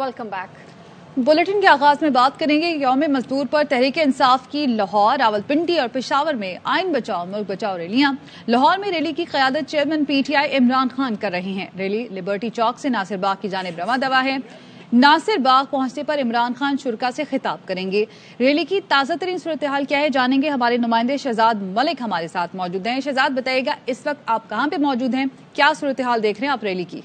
Welcome back. Bulletin के आगाज में बात करेंगे यौम मजदूर पर तहरीक इंसाफ की लाहौर, रावलपिंडी और पेशावर में आइन बचाओ मुल्क बचाओ रैलियां। लाहौर में रैली की क़यादत चेयरमैन PTI इमरान खान कर रहे हैं। रैली लिबर्टी चौक से नासिर बाग की जानिब रवा दवा है। नासिर बाग पहुंचने पर इमरान खान शुरा से खिताब करेंगे। रैली की ताज़ा तरीन सूरत हाल क्या है जानेंगे। हमारे नुमाइंदे शहजाद मलिक हमारे साथ मौजूद हैं। शहजाद, बताइएगा इस वक्त आप कहां पे मौजूद हैं, क्या सूरत हाल देख रहे हैं आप रैली की?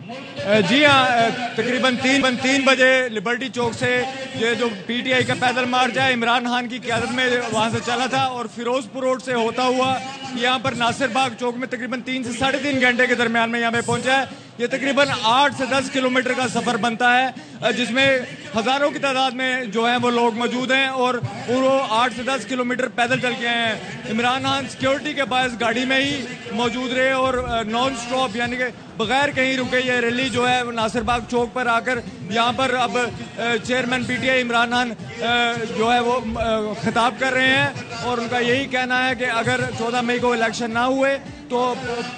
जी हाँ, तकरीबन तीन बजे लिबर्टी चौक से ये जो PTI का पैदल मार्च है इमरान खान की क़यादत में वहाँ से चला था और फिरोजपुर रोड से होता हुआ यहाँ पर नासिर बाग चौक में तकरीबन 3 से 3.5 घंटे के दरमियान में यहाँ पे पहुँचा है। ये तकरीबन 8 से 10 किलोमीटर का सफ़र बनता है जिसमें हज़ारों की तादाद में जो है वो लोग मौजूद हैं और वो 8 से 10 किलोमीटर पैदल चल के आए हैं। इमरान खान सिक्योरिटी के पास गाड़ी में ही मौजूद रहे और नॉन स्टॉप यानी कि बगैर कहीं रुके ये रैली जो है नासिर बाग चौक पर आकर यहाँ पर अब चेयरमैन PTI इमरान खान जो है वो खिताब कर रहे हैं और उनका यही कहना है कि अगर 14 मई को इलेक्शन ना हुए तो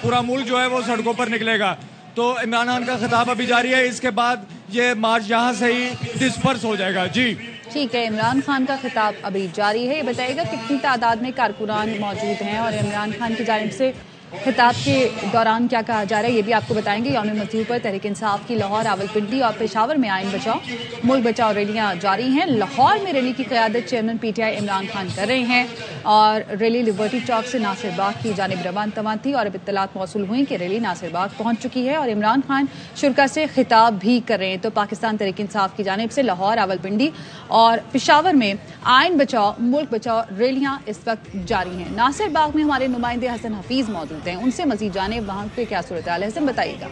पूरा मुल्क जो है वो सड़कों पर निकलेगा। तो इमरान खान का खिताब अभी जारी है, इसके बाद ये मार्च यहाँ से ही डिस्पर्स हो जाएगा। जी ठीक है, इमरान खान का खिताब अभी जारी है। ये बताइएगा कितनी तादाद में कारकुनान मौजूद हैं और इमरान खान की जानिब से खिताब के दौरान क्या कहा जा रहा है ये भी आपको बताएंगे। यौम मजदूर पर तहरीक इंसाफ की लाहौर, रावलपिंडी और पेशावर में आइन बचाओ मुल्क बचाओ रैलियां जारी हैं। लाहौर में रैली की क़यादत चेयरमैन PTI इमरान खान कर रहे हैं और रैली लिबर्टी चौक से नासिर बाग की जानिब रवान थी और अब इत्तलात मौसूल हुई कि रैली नासिर बाग पहुंच चुकी है और इमरान खान शुरा से खिताब भी कर रहे हैं। तो पाकिस्तान तहरीक इंसाफ की जानिब से लाहौर, रावलपिंडी और पेशावर में आइन बचाओ मुल्क बचाओ रैलियां इस वक्त जारी हैं। नासिर बाग में हमारे नुमाइंदे हसन हफीज मौजूद हैं, उनसे मजीद जाने वहां पे क्या सूरत हाल है। हसन, बताइएगा।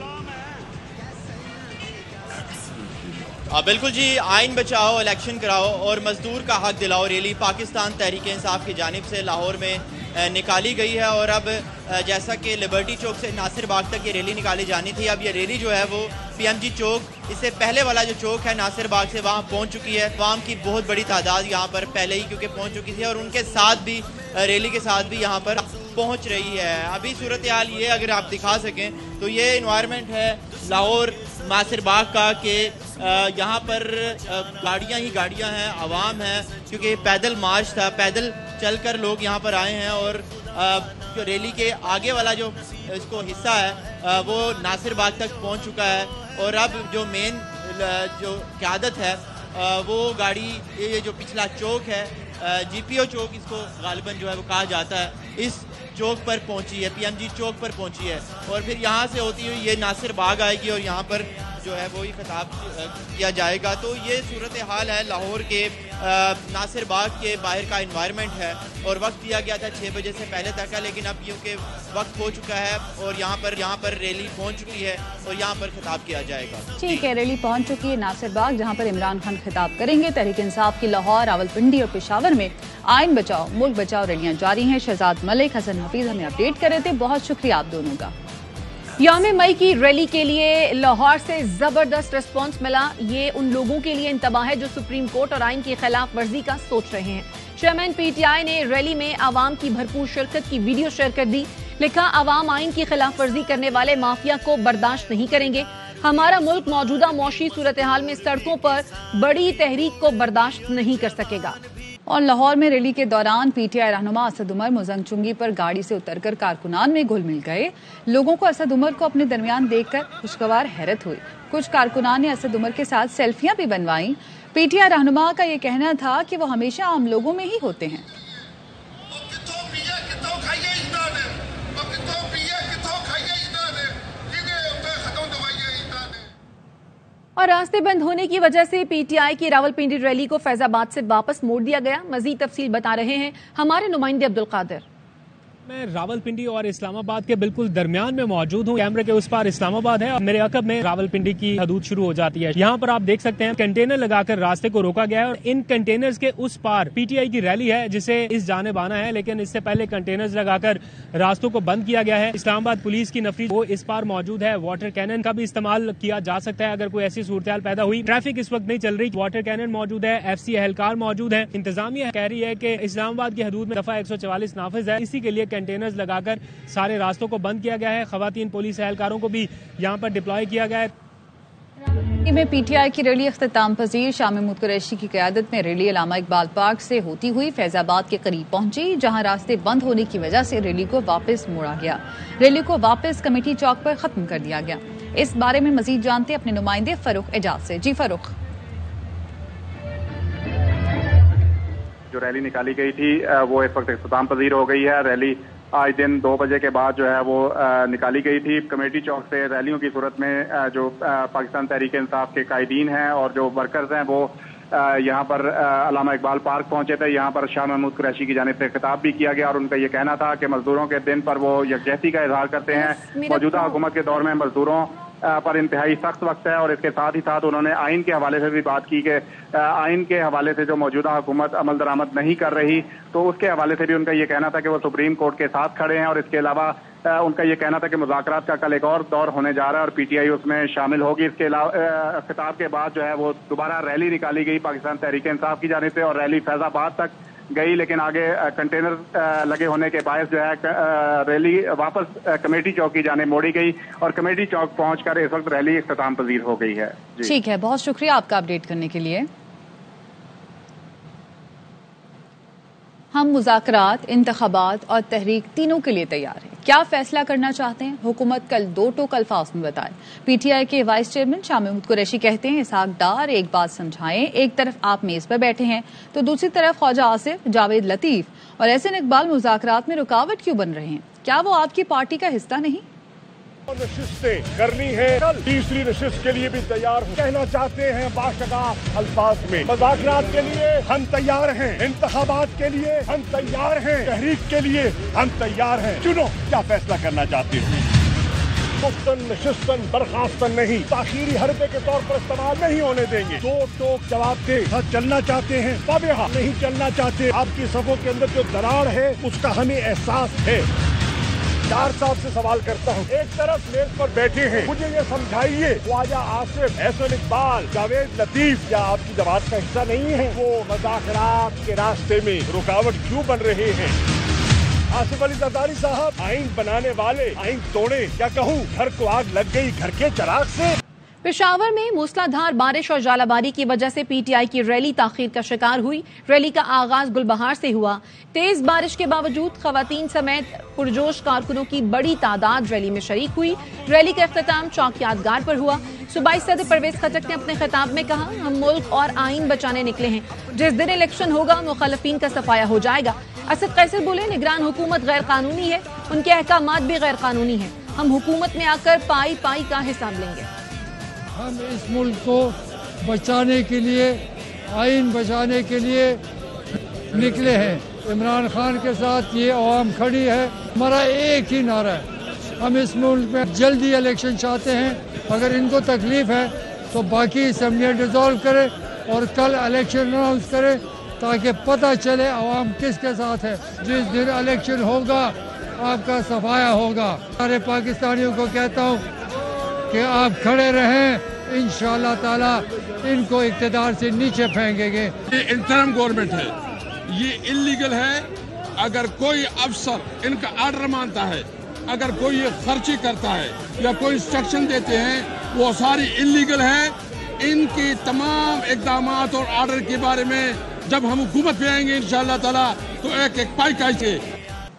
बिल्कुल जी, आइन बचाओ इलेक्शन कराओ और मजदूर का हक दिलाओ रैली पाकिस्तान तहरीक इंसाफ की जानिब से लाहौर में निकाली गई है और अब जैसा कि लिबर्टी चौक से नासिर बाग तक ये रैली निकाली जानी थी, अब ये रैली जो है वो PMG चौक, इससे पहले वाला जो चौक है नासिर बाग से, वहाँ पहुँच चुकी है। अवाम की बहुत बड़ी तादाद यहाँ पर पहले ही क्योंकि पहुँच चुकी थी और उनके साथ भी रैली के साथ भी यहाँ पर पहुँच रही है। अभी सूरत हाल ये अगर आप दिखा सकें तो ये इन्वायरमेंट है लाहौर नासिर बाग का कि यहाँ पर गाड़ियाँ ही गाड़ियाँ हैं, आवाम है, क्योंकि पैदल मार्च था, पैदल चलकर लोग यहाँ पर आए हैं और जो रैली के आगे वाला जो इसको हिस्सा है वो नासिर बाग तक पहुँच चुका है और अब जो मेन जो क़यादत है वो गाड़ी ये जो पिछला चौक है GPO चौक इसको गालिबन जो है वो कहा जाता है, इस चौक पर पहुंची है, PMG चौक पर पहुंची है और फिर यहाँ से होती हुई ये नासिर बाग आएगी और यहाँ पर जो है वो ही खिताब किया जाएगा। तो ये सूरत हाल है लाहौर के नासिर बाग के बाहर का इन्वायरमेंट है और वक्त दिया गया था 6 बजे से पहले तक का, लेकिन अब क्योंकि वक्त हो चुका है और यहाँ पर रैली पहुँच चुकी है और यहाँ पर खिताब किया जाएगा। ठीक है, रैली पहुँच चुकी है नासिर बाग जहाँ पर इमरान खान खिताब करेंगे। तहरीक इंसाफ की लाहौर, रावलपिंडी और पेशावर में आइन बचाओ मुल्क बचाओ रैलियां जारी हैं। शहजाद मलिक, हसन हफीज हमें अपडेट कर रहे थे, बहुत शुक्रिया आप दोनों का। यौम मई की रैली के लिए लाहौर से जबरदस्त रिस्पांस मिला। ये उन लोगों के लिए इंतबाह है जो सुप्रीम कोर्ट और आइन की खिलाफ वर्जी का सोच रहे हैं। चेयरमैन PTI ने रैली में आवाम की भरपूर शिरकत की वीडियो शेयर कर दी। लिखा, आवाम आइन की खिलाफ वर्जी करने वाले माफिया को बर्दाश्त नहीं करेंगे। हमारा मुल्क मौजूदा मौशी सूरत हाल में सड़कों पर बड़ी तहरीक को बर्दाश्त नहीं कर सकेगा। और लाहौर में रैली के दौरान PTI रहनुमा असद उमर मुजंग चुंगी पर गाड़ी से उतरकर कारकुनान में घुल मिल गए। लोगों को असद उमर को अपने दरमियान देखकर खुशगवार हैरत हुई। कुछ कारकुनान ने असद उमर के साथ सेल्फियां भी बनवाई। PTI रहनुमा का ये कहना था कि वो हमेशा आम लोगों में ही होते हैं। और रास्ते बंद होने की वजह से PTI की रावलपिंडी रैली को फैजाबाद से वापस मोड़ दिया गया। मजीद तफसील बता रहे हैं हमारे नुमाइंदे अब्दुल कादिर। मैं रावलपिंडी और इस्लामाबाद के बिल्कुल दरमियान में मौजूद हूँ। कैमरे के उस पार इस्लामाबाद है और मेरे अकब में रावलपिंडी की हदूद शुरू हो जाती है। यहाँ पर आप देख सकते हैं कंटेनर लगाकर रास्ते को रोका गया है और इन कंटेनर्स के उस पार PTI की रैली है जिसे इस जानिब आना है, लेकिन इससे पहले कंटेनर्स लगाकर रास्तों को बंद किया गया है। इस्लामाबाद पुलिस की नफरी वो इस पार मौजूद है। वाटर कैनन का भी इस्तेमाल किया जा सकता है अगर कोई ऐसी सूरत हाल पैदा हुई। ट्रैफिक इस वक्त नहीं चल रही, वाटर कैनन मौजूद है, FC एहलकार मौजूद है। इंतजामिया कह रही है कि इस्लामाबाद की हदूद में दफा 144 नाफिज है, इसी के लिए कंटेनर्स लगाकर सारे रास्तों को बंद किया गया है। खवातीन पुलिस एहलकारों को भी यहाँ पर डिप्लॉय किया गया है। में पीटीआई की रैली अख्तिताम पजीर शाह महमूद कुरैशी की क़यादत में रैली अल्लामा इकबाल पार्क से होती हुई फैजाबाद के करीब पहुंची, जहां रास्ते बंद होने की वजह से रैली को वापस मोड़ा गया। रैली को वापस कमेटी चौक पर खत्म कर दिया गया। इस बारे में मजीद जानते अपने नुमाइंदे फरूख एजाज से। जी फरूख। जो रैली निकाली गई थी वो इस वक्त इख्तिताम पजीर हो गई है। रैली आज दिन 2 बजे के बाद जो है वो निकाली गई थी। कमेटी चौक से रैलियों की सूरत में जो पाकिस्तान तहरीक इंसाफ के कायदीन हैं और जो वर्कर्स हैं वो यहाँ पर अल्लामा इकबाल पार्क पहुंचे थे। यहाँ पर शाह महमूद कुरैशी की जानिब से खिताब भी किया गया और उनका ये कहना था कि मजदूरों के दिन पर वो यकजहती का इजहार करते हैं। मौजूदा हुकूमत के दौर में मजदूरों पर इंतहाई सख्त वक्त है और इसके साथ ही साथ उन्होंने आइन के हवाले से भी बात की कि आइन के हवाले से जो मौजूदा हुकूमत अमल दरामद नहीं कर रही, तो उसके हवाले से भी उनका ये कहना था कि वो सुप्रीम कोर्ट के साथ खड़े हैं। और इसके अलावा उनका ये कहना था कि मुज़ाकरात का कल एक और दौर होने जा रहा है और पीटीआई उसमें शामिल होगी। इसके अलावा खिताब के बाद जो है वो दोबारा रैली निकाली गई पाकिस्तान तहरीक इंसाफ की जानिब से और रैली फैजाबाद तक गई, लेकिन आगे कंटेनर लगे होने के बायस जो है रैली वापस कमेटी चौक की जाने मोड़ी गई और कमेटी चौक पहुंचकर इस वक्त रैली इख्तिताम पजीर हो गई है। ठीक है, बहुत शुक्रिया आपका अपडेट करने के लिए। हम मुज़ाकरात, इंतखाबात और तहरीक तीनों के लिए तैयार हैं। क्या फैसला करना चाहते हैं हुकूमत कल 2 टोक अल्फाज में बताए। पीटीआई के वाइस चेयरमैन शाह महमूद कुरैशी कहते हैं इसहाक डार एक बात समझाएं, एक तरफ आप मेज पर बैठे हैं तो दूसरी तरफ ख्वाजा आसिफ, जावेद लतीफ और एहसन इकबाल मुज़ाकरात में रुकावट क्यों बन रहे हैं। क्या वो आपकी पार्टी का हिस्सा नहीं? नशिस्तें करनी है, कल तीसरी नशिस्त के लिए भी तैयार हूँ। कहना चाहते हैं बाशगाफ अल्फाज में, मुज़ाकरात के लिए हम तैयार हैं, इंतखाबात के लिए हम तैयार हैं, तहरीक के लिए हम तैयार हैं। चुनो क्या फैसला करना चाहते हैं। मुफ्तन नशिस्तन बर्खास्तन नहीं, ताखीरी हरबे के तौर पर इस्तेमाल नहीं होने देंगे। 2 टोक जवाब दे। चलना चाहते हैं बाबेहा, नहीं चलना चाहते। आपकी सफों के अंदर जो दरार है उसका हमें एहसास है। डार साहब से सवाल करता हूँ, एक तरफ मेज पर बैठे हैं, मुझे ये समझाइए ख्वाजा आसिफ, एहसन इकबाल, जावेद लतीफ क्या आपकी जमात का हिस्सा नहीं है? वो मुज़ाकरात के रास्ते में रुकावट क्यों बन रहे हैं? आसिफ अली जरदारी साहब, आइन बनाने वाले आइन तोड़े, क्या कहूँ घर को आग लग गई घर के चिराग से। पेशावर में मूसलाधार बारिश और जालाबारी की वजह से पीटीआई की रैली ताखीर का शिकार हुई। रैली का आगाज गुलबहार से हुआ। तेज बारिश के बावजूद खवातीन समेत पुरजोश कारकुनों की बड़ी तादाद रैली में शरीक हुई। रैली का इख्तिताम चौक यादगार पर हुआ। सूबाई सदर परवेज खटक ने अपने खिताब में कहा, हम मुल्क और आइन बचाने निकले हैं। जिस दिन इलेक्शन होगा मुखालिफिन का सफाया हो जाएगा। असद कैसर बोले, निगरान हुकूमत गैर कानूनी है, उनके अहकामात भी गैर कानूनी है। हम हुकूमत में आकर पाई पाई का हिसाब लेंगे। हम इस मुल्क को बचाने के लिए, आइन बचाने के लिए निकले हैं। इमरान खान के साथ ये अवाम खड़ी है। हमारा एक ही नारा है, हम इस मुल्क में जल्दी इलेक्शन चाहते हैं। अगर इनको तकलीफ है तो बाकी असम्बलियाँ डिसॉल्व करें और कल इलेक्शन अनाउंस करें ताकि पता चले अवाम किसके साथ है। जिस दिन इलेक्शन होगा आपका सफाया होगा। सारे पाकिस्तानियों को कहता हूँ कि आप खड़े रहें, इंशाअल्लाह ताला इनको इक़्तिदार से नीचे फेंकेंगे। ये इंटरम गवर्नमेंट है, ये इलीगल है। अगर कोई अफसर इनका आर्डर मानता है, अगर कोई ये खर्ची करता है या कोई इंस्ट्रक्शन देते हैं, वो सारी इलीगल है। इनकी तमाम इक़दामात और आर्डर के बारे में जब हम हुकूमत पे आएंगे इंशाअल्लाह ताला तो एक एक पाई से।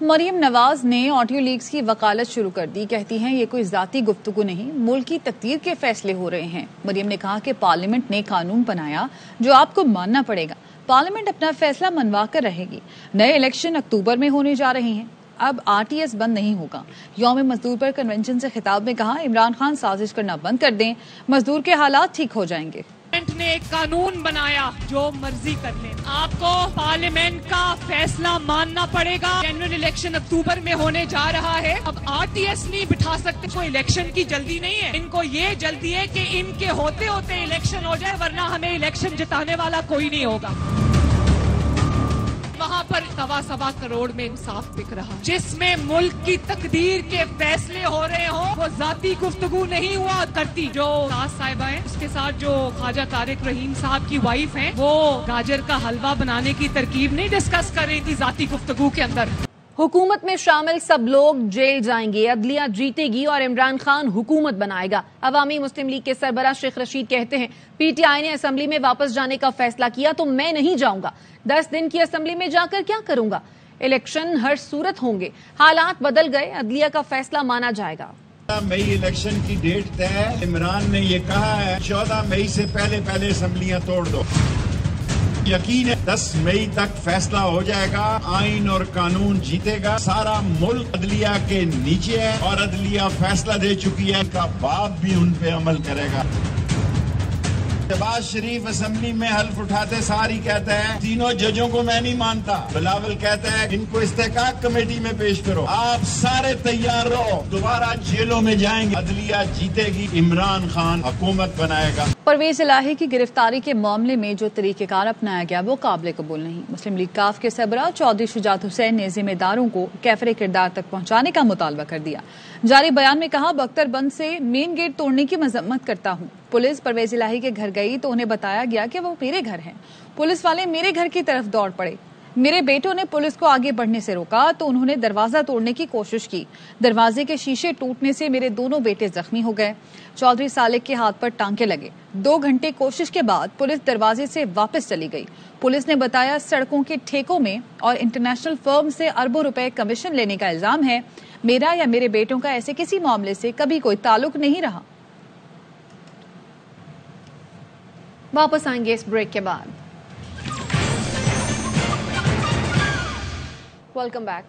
मरियम नवाज ने ऑडियो लीक्स की वकालत शुरू कर दी। कहती हैं ये कोई जाती गुफ्तगू नहीं, मुल्क की तकदीर के फैसले हो रहे हैं। मरियम ने कहा कि पार्लियामेंट ने कानून बनाया जो आपको मानना पड़ेगा। पार्लियामेंट अपना फैसला मनवा कर रहेगी। नए इलेक्शन अक्टूबर में होने जा रहे हैं। अब आरटीएस बंद नहीं होगा। यौम मजदूर पर कन्वेंशन से खिताब में कहा, इमरान खान साजिश करना बंद कर दें, मजदूर के हालात ठीक हो जाएंगे। ने एक कानून बनाया जो मर्जी कर ले, आपको पार्लियामेंट का फैसला मानना पड़ेगा। जनरल इलेक्शन अक्टूबर में होने जा रहा है। अब आरटीएस नहीं बिठा सकते। कोई इलेक्शन की जल्दी नहीं है, इनको ये जल्दी है कि इनके होते होते इलेक्शन हो जाए, वरना हमें इलेक्शन जिताने वाला कोई नहीं होगा। वहाँ पर 1.25 करोड़ में इंसाफ बिक रहा, जिसमें मुल्क की तकदीर के फैसले हो रहे हो। वो जाती गुफ्तगू नहीं हुआ करती। जो सास साहिबा है, उसके साथ जो ख्वाजा तारिक रहीम साहब की वाइफ है, वो गाजर का हलवा बनाने की तरकीब नहीं डिस्कस कर रही थी जाती गुफ्तगू के अंदर। हुकूमत में शामिल सब लोग जेल जाएंगे, अदलिया जीतेगी और इमरान खान हुकूमत बनाएगा। अवामी मुस्लिम लीग के सरबराह शेख रशीद कहते हैं, पीटीआई ने असेंबली में वापस जाने का फैसला किया तो मैं नहीं जाऊंगा। 10 दिन की असेंबली में जाकर क्या करूंगा? इलेक्शन हर सूरत होंगे, हालात बदल गए, अदलिया का फैसला माना जाएगा। मई इलेक्शन की डेट तय है। इमरान ने ये कहा है 14 मई से पहले असेंबलियां तोड़ दो। यकीन है 10 मई तक फैसला हो जाएगा, आइन और कानून जीतेगा। सारा मुल्क अदलिया के नीचे है और अदलिया फैसला दे चुकी है, का बाप भी उन पे अमल करेगा। शहबाज शरीफ असेंबली में हल्फ उठाते सारी कहता है तीनों जजों को मैं नहीं मानता। बिलावल कहता है इनको इस्तेहकाक कमेटी में पेश करो। आप सारे तैयार रहो, दोबारा जेलों में जाएंगे, अदलिया जीतेगी, इमरान खान हुकूमत बनाएगा। परवेज इलाही की गिरफ्तारी के मामले में जो तरीकेकार अपनाया गया वो काबिल कबूल नहीं। मुस्लिम लीग काफ के सरबराह चौधरी शुजात हुसैन ने जिम्मेदारों को कैफरे किरदार तक पहुंचाने का मुतालबा कर दिया। जारी बयान में कहा, बख्तरबंद से मेन गेट तोड़ने की मजम्मत करता हूँ। पुलिस परवेज इलाही के घर गई तो उन्हें बताया गया कि वो मेरे घर हैं। पुलिस वाले मेरे घर की तरफ दौड़ पड़े। मेरे बेटों ने पुलिस को आगे बढ़ने से रोका तो उन्होंने दरवाजा तोड़ने की कोशिश की। दरवाजे के शीशे टूटने से मेरे दोनों बेटे जख्मी हो गए। चौधरी सालिक के हाथ पर टांके लगे। 2 घंटे कोशिश के बाद पुलिस दरवाजे से वापस चली गई। पुलिस ने बताया सड़कों के ठेकों में और इंटरनेशनल फर्म से अरबों रुपए कमीशन लेने का इल्जाम है। मेरा या मेरे बेटों का ऐसे किसी मामले से कभी कोई ताल्लुक नहीं रहा। वापस आएंगे इस ब्रेक के बाद। Welcome back.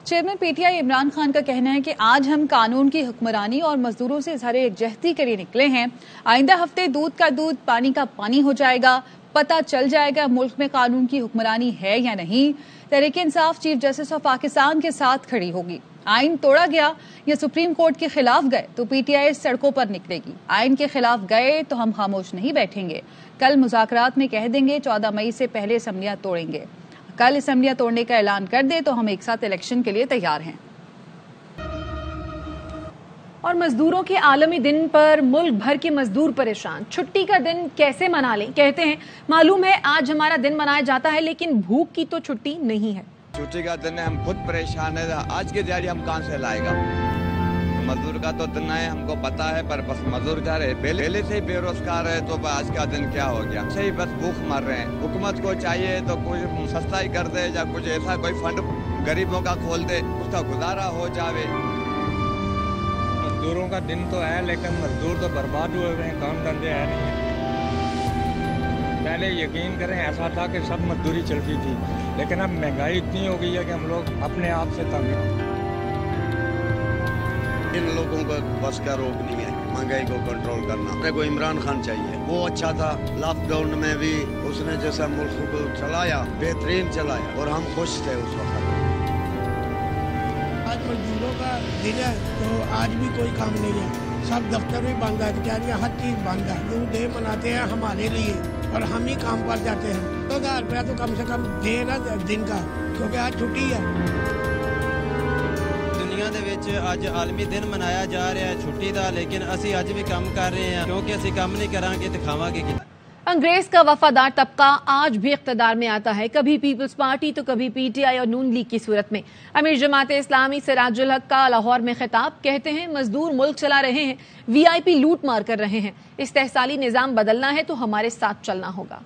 Chairman PTI Imran Khan का कहना है कि आज हम कानून की हुक्मरानी और मजदूरों से इजहार यकजहती के लिए निकले हैं। आइंदा हफ्ते दूध का दूध पानी का पानी हो जाएगा, पता चल जाएगा मुल्क में कानून की हुक्मरानी है या नहीं। Tehreek Insaf chief justice of Pakistan के साथ खड़ी होगी। आइन तोड़ा गया या सुप्रीम कोर्ट के खिलाफ गए तो पीटीआई सड़कों पर निकलेगी। आइन के खिलाफ गए तो हम खामोश नहीं बैठेंगे। कल मुज़ाकरात में कह देंगे 14 मई से पहले असेंबलियां तोड़ेंगे। कल असेंबलियां तोड़ने का ऐलान कर दे तो हम एक साथ इलेक्शन के लिए तैयार हैं। और मजदूरों के आलमी दिन पर मुल्क भर के मजदूर परेशान। छुट्टी का दिन कैसे मना लें? कहते हैं मालूम है आज हमारा दिन मनाया जाता है लेकिन भूख की तो छुट्टी नहीं है। छुट्टी का दिन है, हम खुद परेशान है। आज की दिहाड़ी हम कहाँ से लाएगा? मजदूर का तो दिन है, हमको पता है, पर बस मजदूर जा रहे पहले से ही बेरोजगार है तो आज का दिन क्या हो गया? सही बस भूख मर रहे हैं। हुकूमत को चाहिए तो कुछ सस्ता ही कर दे या कुछ ऐसा कोई फंड गरीबों का खोल दे, उसका गुजारा हो जावे। मजदूरों का दिन तो है लेकिन मजदूर तो बर्बाद हुए हुए हैं, काम धंधे है नहीं। पहले यकीन करें ऐसा था कि सब मजदूरी चलती थी, लेकिन अब महंगाई इतनी हो गई है कि हम लोग अपने आप से तंग हैं। इन लोगों को बस का रोक नहीं है महंगाई को कंट्रोल करना। मेरे को इमरान खान चाहिए, वो अच्छा था। लॉकडाउन में भी उसने जैसा मुल्क को चलाया बेहतरीन चलाया और हम खुश थे उस वक्त। आज मजदूरों का दिन है तो आज भी कोई काम नहीं है, सब दफ्तर भी बंद है, बेचारियाँ हर चीज बंद है। लोग डे मनाते हैं हमारे लिए और हम ही काम पर जाते हैं। 2000 रुपया तो कम से कम दे ना दिन का, क्योंकि आज छुट्टी है। दुनिया ਦੇ ਵਿੱਚ ਅੱਜ ਆਲਮੀ ਦਿਨ ਮਨਾਇਆ ਜਾ ਰਿਹਾ ਹੈ ਛੁੱਟੀ ਦਾ, लेकिन ਅਸੀਂ ਅੱਜ भी काम कर रहे हैं क्योंकि ਅਸੀਂ काम नहीं करांगे तो खावांगे क्या? अंग्रेज का वफादार तबका आज भी इख्तिदार में आता है, कभी पीपल्स पार्टी तो कभी पीटीआई और नून लीग की सूरत में। अमीर जमात इस्लामी सिराजुल हक का लाहौर में खिताब, कहते हैं मजदूर मुल्क चला रहे हैं, वीआईपी लूट मार कर रहे हैं। इस्तेहसाली निजाम बदलना है तो हमारे साथ चलना होगा।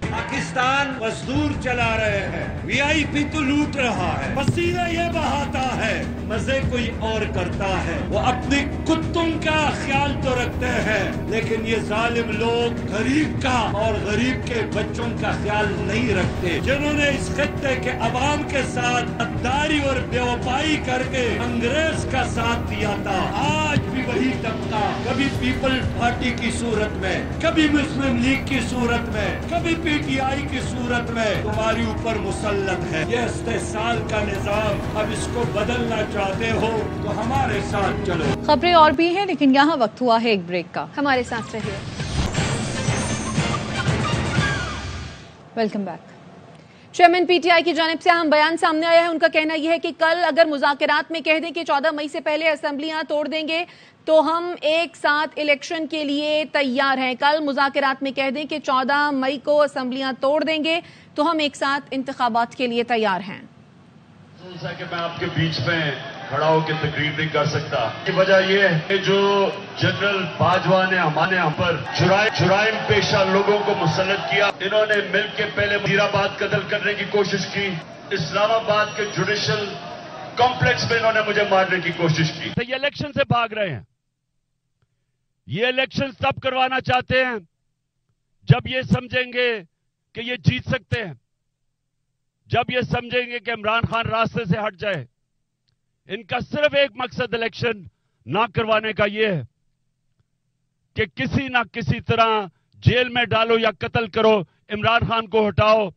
पाकिस्तान मजदूर चला रहे हैं, वीआईपी तो लूट रहा है, पसीना ये बहाता है, मजे कोई और करता है। वो अपने कुत्तों का ख्याल तो रखते हैं लेकिन ये जालिम लोग गरीब का और गरीब के बच्चों का ख्याल नहीं रखते। जिन्होंने इस खत्ते के अवाम के साथ गद्दारी और बेवफाई करके अंग्रेज का साथ दिया था, आज भी वही तबका कभी पीपल्स पार्टी की सूरत में, कभी मुस्लिम लीग की सूरत में, कभी पीटीआई की सूरत में तुम्हारी ऊपर मुसल्लत है। ये इस्तेहसाल का निजाम, अब इसको बदलना चाहते हो तो हमारे साथ चलो। खबरें और भी हैं लेकिन यहाँ वक्त हुआ है एक ब्रेक का, हमारे साथ रहिए। Welcome back. चेयरमैन पीटीआई की जानिब से अहम बयान सामने आया है। उनका कहना यह है कि कल अगर मुज़ाकरात में कह दें कि 14 मई से पहले असेंबलियां तोड़ देंगे तो हम एक साथ इलेक्शन के लिए तैयार हैं। कल मुज़ाकरात में कह दें कि 14 मई को असेंबलियां तोड़ देंगे तो हम एक साथ इंतखाबात के लिए तैयार हैं। अफसोस है कि मैं आपके बीच में खड़ा होकर तकरीर नहीं कर सकता। की वजह यह है कि जो जनरल बाजवा ने हमारे यहाँ पर जुराइम पेशा लोगों को मुसल्लत किया, इन्होंने मिलकर पहले वजीराबाद कत्ल करने की कोशिश की, इस्लामाबाद के जुडिशल कॉम्प्लेक्स में इन्होंने मुझे मारने की कोशिश की। तो ये इलेक्शन से भाग रहे हैं। ये इलेक्शन तब करवाना चाहते हैं जब ये समझेंगे कि ये जीत सकते हैं, जब ये समझेंगे कि इमरान खान रास्ते से हट जाए। इनका सिर्फ एक मकसद इलेक्शन ना करवाने का ये है कि किसी ना किसी तरह जेल में डालो या कत्ल करो, इमरान खान को हटाओ,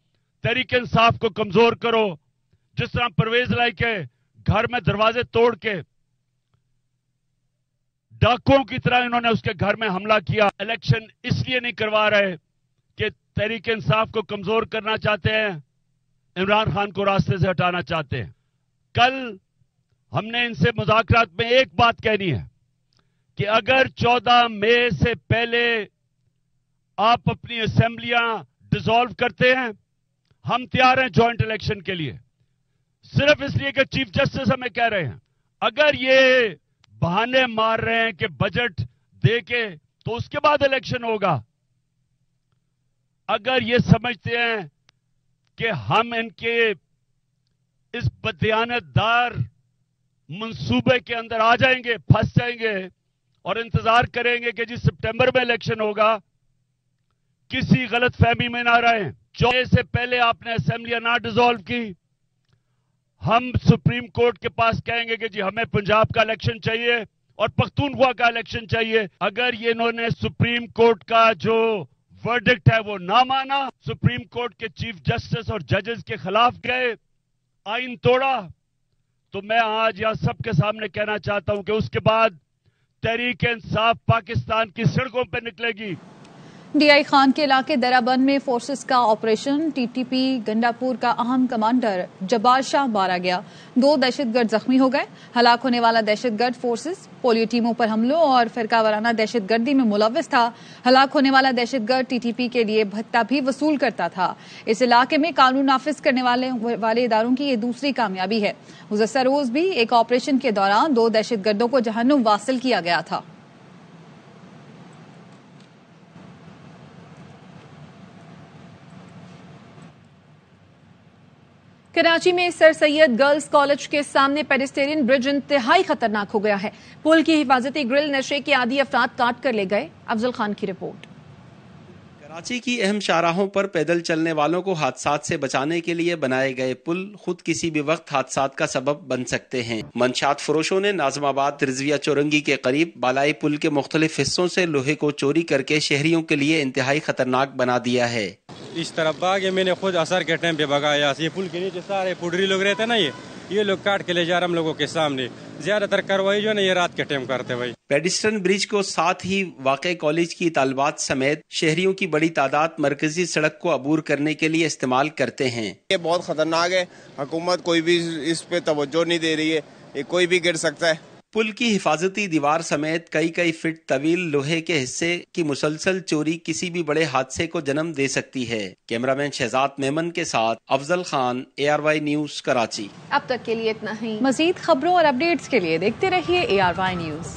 तहरीक इंसाफ को कमजोर करो। जिस तरह परवेज लाई के घर में दरवाजे तोड़ के डाकुओं की तरह इन्होंने उसके घर में हमला किया। इलेक्शन इसलिए नहीं करवा रहे कि तहरीक इंसाफ को कमजोर करना चाहते हैं, इमरान खान को रास्ते से हटाना चाहते हैं। कल हमने इनसे मुज़ाकरात में एक बात कहनी है कि अगर 14 मई से पहले आप अपनी असेंबलियां डिसॉल्व करते हैं, हम तैयार हैं जॉइंट इलेक्शन के लिए। सिर्फ इसलिए कि चीफ जस्टिस हमें कह रहे हैं। अगर ये बहाने मार रहे हैं कि बजट दे के तो उसके बाद इलेक्शन होगा, अगर ये समझते हैं कि हम इनके इस बदयानतदार मंसूबे के अंदर आ जाएंगे, फंस जाएंगे और इंतजार करेंगे कि जी सितंबर में इलेक्शन होगा, किसी गलत फहमी में ना रहें। 14 से पहले आपने असेंबलियां ना डिसॉल्व की, हम सुप्रीम कोर्ट के पास कहेंगे कि जी हमें पंजाब का इलेक्शन चाहिए और पख्तूनख्वा का इलेक्शन चाहिए। अगर ये इन्होंने सुप्रीम कोर्ट का जो वर्डिक्ट है वो ना माना, सुप्रीम कोर्ट के चीफ जस्टिस और जजेस के खिलाफ गए, आइन तोड़ा, तो मैं आज यहां सबके सामने कहना चाहता हूं कि उसके बाद तहरीक इंसाफ पाकिस्तान की सड़कों पर निकलेगी। डीआई खान के इलाके दराबंद में फोर्सेस का ऑपरेशन, टीटीपी गंडापुर का अहम कमांडर जब्बार शाह मारा गया, 2 दहशतगर्द जख्मी हो गए। हलाक होने वाला दहशतगर्द फोर्सेस पोलियो टीमों पर हमलों और फिरकावाराना दहशतगर्दी में मुलव्वस था। हलाक होने वाला दहशतगर्द टीटीपी के लिए भत्ता भी वसूल करता था। इस इलाके में कानून नाफिज करने वाले इदारों की ये दूसरी कामयाबी है। गुज़श्ता रोज भी एक ऑपरेशन के दौरान 2 दहशतगर्दों को जहन्नुम वासिल किया गया था। कराची में सर सैयद गर्ल्स कॉलेज के सामने पेडेस्टेरियन ब्रिज इंतहाई खतरनाक हो गया है। पुल की हिफाजती ग्रिल नशे के आदी अफराद काट कर ले गए। अफजल खान की रिपोर्ट। कराची की अहम शाहराहों पर पैदल चलने वालों को हादसात से बचाने के लिए बनाए गए पुल खुद किसी भी वक्त हादसात का सबब बन सकते हैं। मंशात फरोशों ने नाज़माबाद रिजविया चौरंगी के करीब बालाई पुल के मुख्तलिफ हिस्सों से लोहे को चोरी करके शहरियों के लिए इंतहाई खतरनाक बना दिया है। इस तरफ भागे, मैंने खुद असर के टाइम पे भगाया। ये पुल के नीचे सारे पुडरी लोग रहते ना, ये लोग काट के ले जा रहे हम लोगों के सामने। ज्यादातर कार्रवाई जो है ना ये रात के टाइम करते भाई। पेडिस्ट्रन ब्रिज को साथ ही वाक़े कॉलेज की तालिबात समेत शहरियों की बड़ी तादाद मरकजी सड़क को अबूर करने के लिए इस्तेमाल करते हैं। ये बहुत खतरनाक है, हुकूमत कोई भी इस पे तवज्जो नहीं दे रही है, ये कोई भी गिर सकता है। पुल की हिफाजती दीवार समेत कई फीट तवील लोहे के हिस्से की मुसलसल चोरी किसी भी बड़े हादसे को जन्म दे सकती है। कैमरामैन शहजाद मेमन के साथ अफजल खान, ARY न्यूज कराची। अब तक के लिए इतना ही। मजीद खबरों और अपडेट्स के लिए देखते रहिए ARY न्यूज।